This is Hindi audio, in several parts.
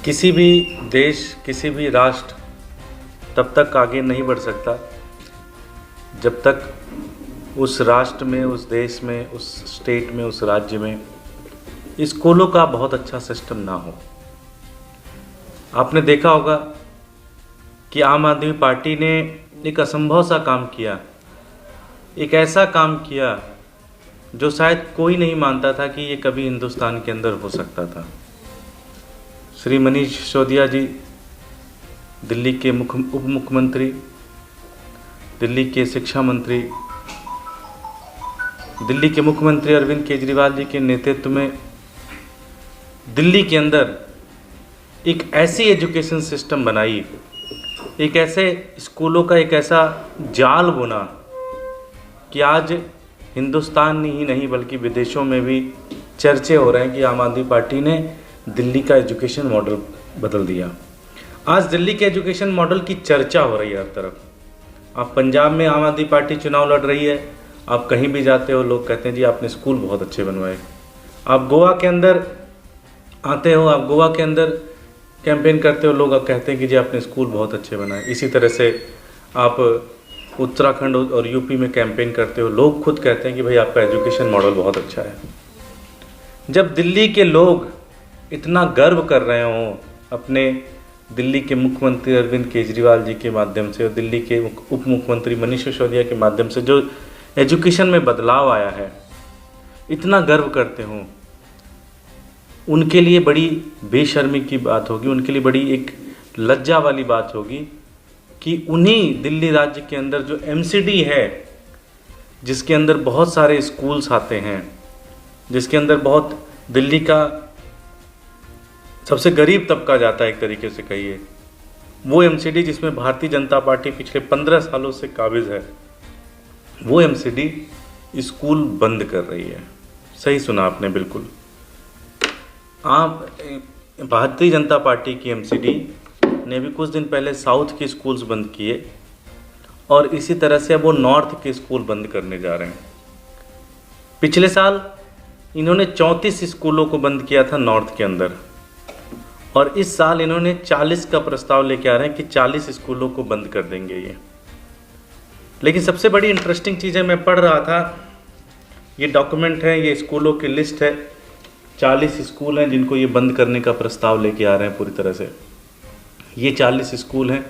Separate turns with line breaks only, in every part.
किसी भी देश, किसी भी राष्ट्र तब तक आगे नहीं बढ़ सकता जब तक उस राष्ट्र में, उस देश में, उस स्टेट में, उस राज्य में स्कूलों का बहुत अच्छा सिस्टम ना हो। आपने देखा होगा कि आम आदमी पार्टी ने एक असंभव सा काम किया, एक ऐसा काम किया जो शायद कोई नहीं मानता था कि ये कभी हिंदुस्तान के अंदर हो सकता था। श्री मनीष सिसोदिया जी, दिल्ली के उप मुख्यमंत्री, दिल्ली के शिक्षा मंत्री, दिल्ली के मुख्यमंत्री अरविंद केजरीवाल जी के नेतृत्व में दिल्ली के अंदर एक ऐसी एजुकेशन सिस्टम बनाई, एक ऐसे स्कूलों का एक ऐसा जाल बुना कि आज हिंदुस्तान ही नहीं बल्कि विदेशों में भी चर्चे हो रहे हैं कि आम आदमी पार्टी ने दिल्ली का एजुकेशन मॉडल बदल दिया। आज दिल्ली के एजुकेशन मॉडल की चर्चा हो रही है हर तरफ। आप पंजाब में आम आदमी पार्टी चुनाव लड़ रही है, आप कहीं भी जाते हो लोग कहते हैं जी आपने स्कूल बहुत अच्छे बनवाए। आप गोवा के अंदर आते हो, आप गोवा के अंदर कैंपेन करते हो, लोग अब कहते हैं कि जी आपने स्कूल बहुत अच्छे बनाए। इसी तरह से आप उत्तराखंड और यूपी में कैंपेन करते हो, लोग खुद कहते हैं कि भाई आपका एजुकेशन मॉडल बहुत अच्छा है। जब दिल्ली के लोग इतना गर्व कर रहे हों अपने दिल्ली के मुख्यमंत्री अरविंद केजरीवाल जी के माध्यम से और दिल्ली के उप मुख्यमंत्री मनीष सिसोदिया के माध्यम से जो एजुकेशन में बदलाव आया है, इतना गर्व करते हों, उनके लिए बड़ी बेशर्मी की बात होगी, उनके लिए बड़ी एक लज्जा वाली बात होगी कि उन्हीं दिल्ली राज्य के अंदर जो एमसीडी है, जिसके अंदर बहुत सारे स्कूल्स आते हैं, जिसके अंदर बहुत दिल्ली का सबसे गरीब तबका जाता है एक तरीके से कहिए, वो एमसीडी जिसमें भारतीय जनता पार्टी पिछले 15 सालों से काबिज है, वो एमसीडी स्कूल बंद कर रही है। सही सुना आपने, बिल्कुल। आप भारतीय जनता पार्टी की एमसीडी ने भी कुछ दिन पहले साउथ के स्कूल्स बंद किए और इसी तरह से अब वो नॉर्थ के स्कूल बंद करने जा रहे हैं। पिछले साल इन्होंने 34 स्कूलों को बंद किया था नॉर्थ के अंदर, और इस साल इन्होंने 40 का प्रस्ताव लेके आ रहे हैं कि 40 स्कूलों को बंद कर देंगे ये। लेकिन सबसे बड़ी इंटरेस्टिंग चीज़ है, मैं पढ़ रहा था, ये डॉक्यूमेंट है, ये स्कूलों की लिस्ट है, 40 स्कूल हैं जिनको ये बंद करने का प्रस्ताव लेके आ रहे हैं पूरी तरह से। ये 40 स्कूल हैं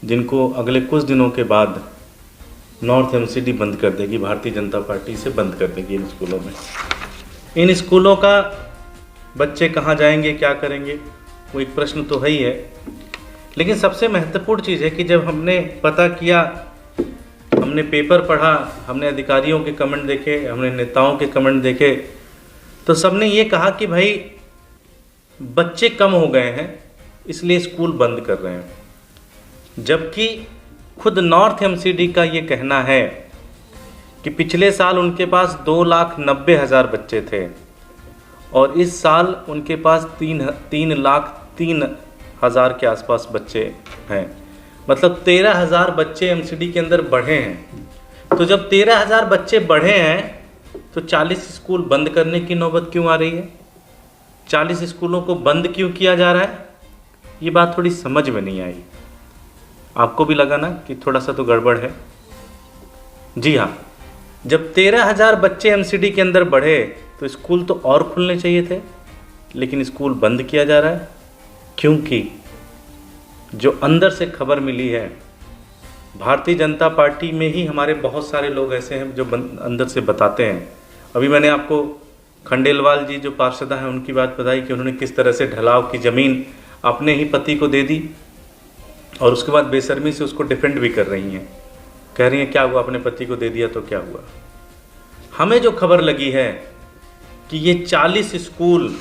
जिनको अगले कुछ दिनों के बाद नॉर्थ एमसीडी बंद कर देगी, भारतीय जनता पार्टी से बंद कर देगी इन स्कूलों में। इन स्कूलों का बच्चे कहाँ जाएंगे, क्या करेंगे, वो एक प्रश्न तो है ही है। लेकिन सबसे महत्वपूर्ण चीज़ है कि जब हमने पता किया, हमने पेपर पढ़ा, हमने अधिकारियों के कमेंट देखे, हमने नेताओं के कमेंट देखे, तो सबने ये कहा कि भाई बच्चे कम हो गए हैं इसलिए स्कूल बंद कर रहे हैं। जबकि खुद नॉर्थ एमसीडी का ये कहना है कि पिछले साल उनके पास 2,90,000 बच्चे थे और इस साल उनके पास 3,03,000 के आसपास बच्चे हैं। मतलब 13,000 बच्चे एमसीडी के अंदर बढ़े हैं। तो जब 13,000 बच्चे बढ़े हैं तो 40 स्कूल बंद करने की नौबत क्यों आ रही है? 40 स्कूलों को बंद क्यों किया जा रहा है? ये बात थोड़ी समझ में नहीं आई। आपको भी लगा ना कि थोड़ा सा तो गड़बड़ है? जी हाँ, जब 13,000 बच्चे एमसीडी के अंदर बढ़े तो स्कूल तो और खुलने चाहिए थे, लेकिन स्कूल बंद किया जा रहा है क्योंकि जो अंदर से खबर मिली है, भारतीय जनता पार्टी में ही हमारे बहुत सारे लोग ऐसे हैं जो अंदर से बताते हैं। अभी मैंने आपको खंडेलवाल जी जो पार्षद हैं उनकी बात बताई कि उन्होंने किस तरह से ढलाव की ज़मीन अपने ही पति को दे दी और उसके बाद बेशर्मी से उसको डिफेंड भी कर रही हैं, कह रही हैं क्या हुआ, अपने पति को दे दिया तो क्या हुआ। हमें जो खबर लगी है कि ये 40 स्कूल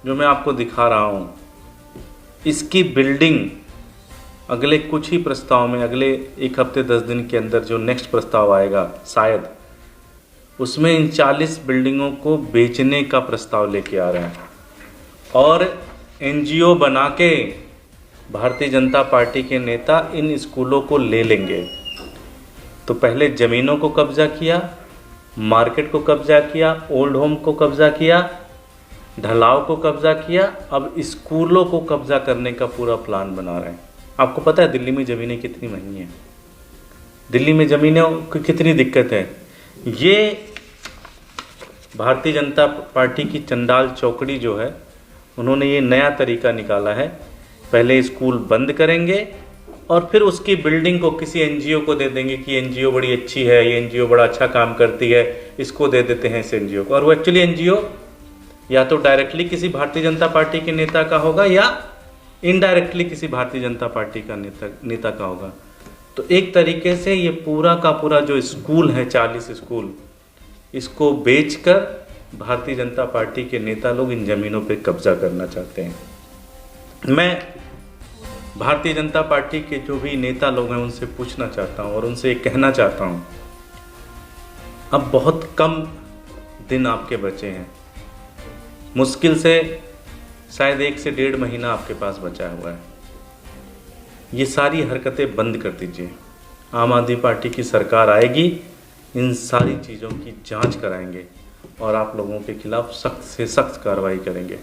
जो मैं आपको दिखा रहा हूँ, इसकी बिल्डिंग अगले कुछ ही प्रस्ताव में, अगले 1 हफ्ते 10 दिन के अंदर जो नेक्स्ट प्रस्ताव आएगा शायद, उसमें इन 40 बिल्डिंगों को बेचने का प्रस्ताव लेके आ रहे हैं और एनजीओ बना के भारतीय जनता पार्टी के नेता इन स्कूलों को ले लेंगे। तो पहले ज़मीनों को कब्जा किया, मार्केट को कब्जा किया, ओल्ड होम को कब्जा किया, ढलाव को कब्जा किया, अब स्कूलों को कब्जा करने का पूरा प्लान बना रहे हैं। आपको पता है दिल्ली में ज़मीनें कितनी महंगी हैं, दिल्ली में ज़मीनों की कितनी दिक्कत है। ये भारतीय जनता पार्टी की चंडाल चौकड़ी जो है, उन्होंने ये नया तरीका निकाला है। पहले स्कूल बंद करेंगे और फिर उसकी बिल्डिंग को किसी एनजीओ को दे देंगे कि एनजीओ बड़ी अच्छी है, ये एनजीओ बड़ा अच्छा काम करती है, इसको दे देते हैं इस एनजीओ को। और वो एक्चुअली एनजीओ या तो डायरेक्टली किसी भारतीय जनता पार्टी के नेता का होगा या इनडायरेक्टली किसी भारतीय जनता पार्टी का नेता का होगा। तो एक तरीके से ये पूरा का पूरा जो स्कूल है, 40 स्कूल, इसको बेचकर भारतीय जनता पार्टी के नेता लोग इन जमीनों पे कब्जा करना चाहते हैं। मैं भारतीय जनता पार्टी के जो भी नेता लोग हैं उनसे पूछना चाहता हूं और उनसे कहना चाहता हूं, अब बहुत कम दिन आपके बचे हैं, मुश्किल से शायद 1 से 1.5 महीना आपके पास बचा हुआ है। ये सारी हरकतें बंद कर दीजिए। आम आदमी पार्टी की सरकार आएगी, इन सारी चीज़ों की जांच कराएंगे और आप लोगों के खिलाफ सख्त से सख्त कार्रवाई करेंगे।